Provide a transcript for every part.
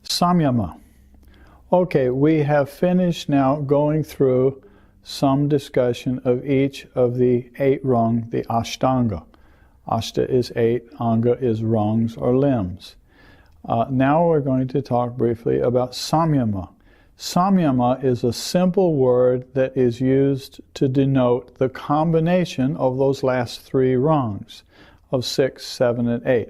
Samyama. Okay, we have finished now going through some discussion of each of the 8 rungs, the Ashtanga. Ashta is 8, Anga is rungs or limbs. Now we're going to talk briefly about Samyama. Samyama is a simple word that is used to denote the combination of those last 3 rungs of 6, 7, and 8.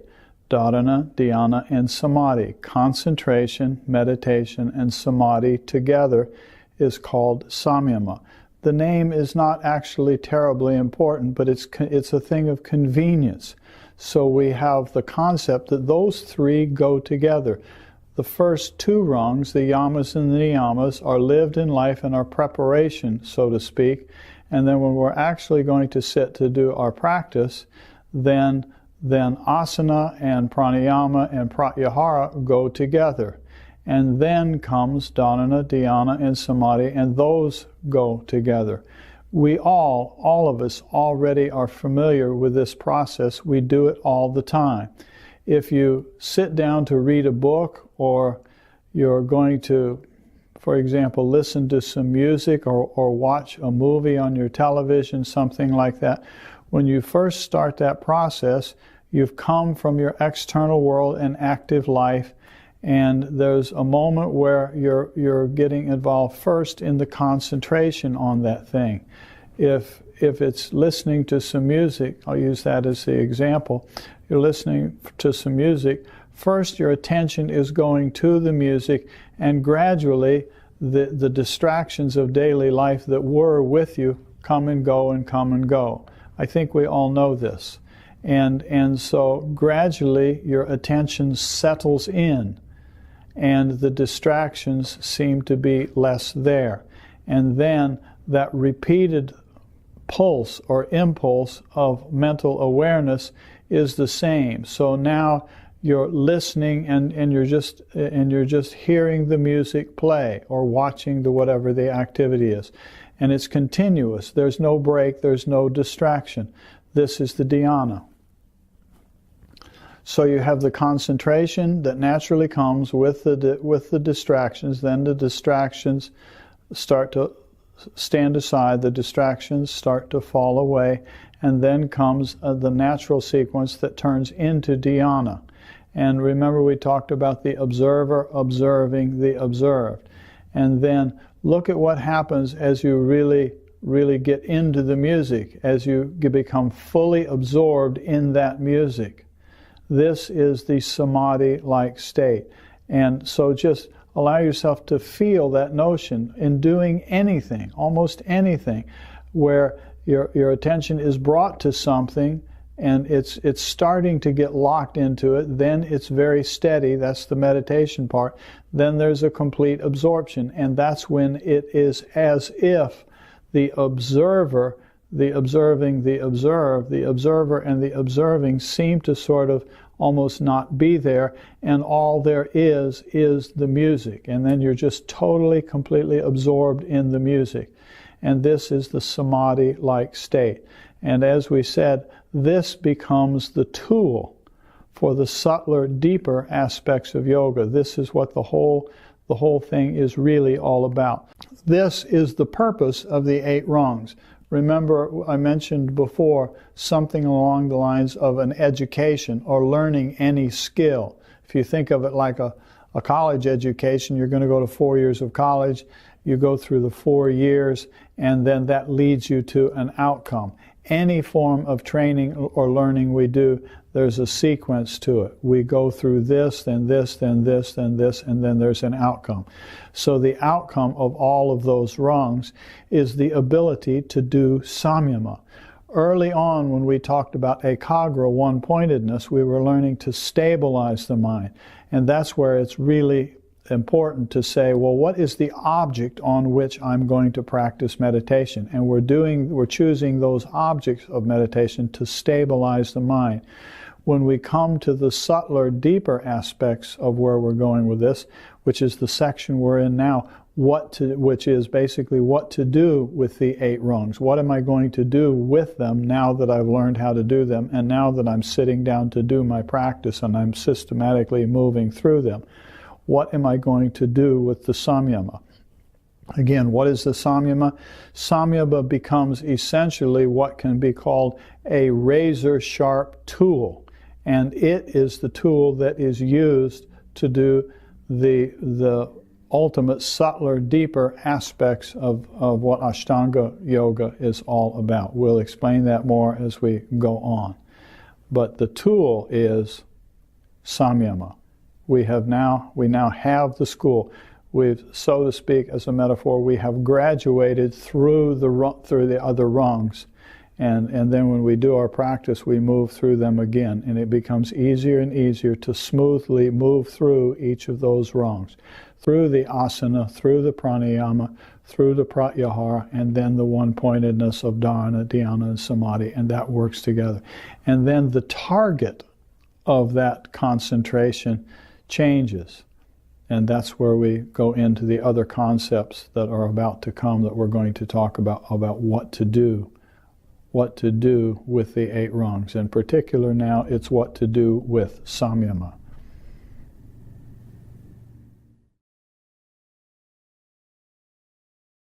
Dharana, dhyana, and samadhi. Concentration, meditation, and samadhi together is called Samyama. The name is not actually terribly important, but it's a thing of convenience. So we have the concept that those 3 go together. The first 2 rungs, the yamas and the niyamas, are lived in life and are preparation, so to speak. And then when we're actually going to sit to do our practice, then asana and pranayama and pratyahara go together. And then comes dharana, dhyana, and samadhi, and those go together. We all of us already are familiar with this process. We do it all the time. If you sit down to read a book, or you're going to, for example, listen to some music or watch a movie on your television, something like that, when you first start that process, you've come from your external world and active life, and there's a moment where you're getting involved first in the concentration on that thing. If it's listening to some music, I'll use that as the example, you're listening to some music, first your attention is going to the music, and gradually the distractions of daily life that were with you come and go and come and go. I think we all know this. And so gradually your attention settles in, and the distractions seem to be less there. And then that repeated pulse or impulse of mental awareness is the same. So now you're listening and you're just hearing the music play or watching whatever the activity is. And it's continuous. There's no break, there's no distraction. This is the dhyana. So you have the concentration that naturally comes with the distractions. Then the distractions start to stand aside. The distractions start to fall away. And then comes the natural sequence that turns into dhyana. And remember, we talked about the observer observing the observed. And then look at what happens as you really get into the music, as you become fully absorbed in that music. This is the samadhi-like state. And so just allow yourself to feel that notion in doing anything, almost anything, where your attention is brought to something and it's starting to get locked into it. Then it's very steady. That's the meditation part. Then there's a complete absorption, and that's when it is as if the observer, the observing, the observed, the observer and the observing seem to sort of almost not be there, and all there is the music. And then you're just totally, completely absorbed in the music. And this is the samadhi-like state. And as we said, this becomes the tool for the subtler, deeper aspects of yoga. This is what the whole thing is really all about. This is the purpose of the 8 rungs. Remember, I mentioned before something along the lines of an education or learning any skill. If you think of it like a college education, you're going to go to 4 years of college. You go through the 4 years, and then that leads you to an outcome. Any form of training or learning we do, there's a sequence to it. We go through this, then this, then this, then this, and then there's an outcome. So the outcome of all of those rungs is the ability to do samyama. Early on, when we talked about ekagra, one-pointedness, we were learning to stabilize the mind. And that's where it's really important to say, well, what is the object on which I'm going to practice meditation? And we're choosing those objects of meditation to stabilize the mind. When we come to the subtler, deeper aspects of where we're going with this, which is the section we're in now, which is basically what to do with the 8 rungs. What am I going to do with them now that I've learned how to do them, and now that I'm sitting down to do my practice and I'm systematically moving through them? what am I going to do with the Samyama? Again, what is the Samyama? Samyama becomes essentially what can be called a razor-sharp tool. And it is the tool that is used to do the ultimate, subtler, deeper aspects of what Ashtanga Yoga is all about. We'll explain that more as we go on. But the tool is Samyama. We now have the school. We've, so to speak, as a metaphor, we have graduated through the other rungs. And then when we do our practice, we move through them again. And it becomes easier and easier to smoothly move through each of those rungs. Through the asana, through the pranayama, through the pratyahara, and then the one-pointedness of dharana, dhyana, and samadhi, and that works together. And then the target of that concentration changes. And that's where we go into the other concepts that are about to come that we're going to talk about what to do with the 8 rungs. In particular now, it's what to do with Samyama.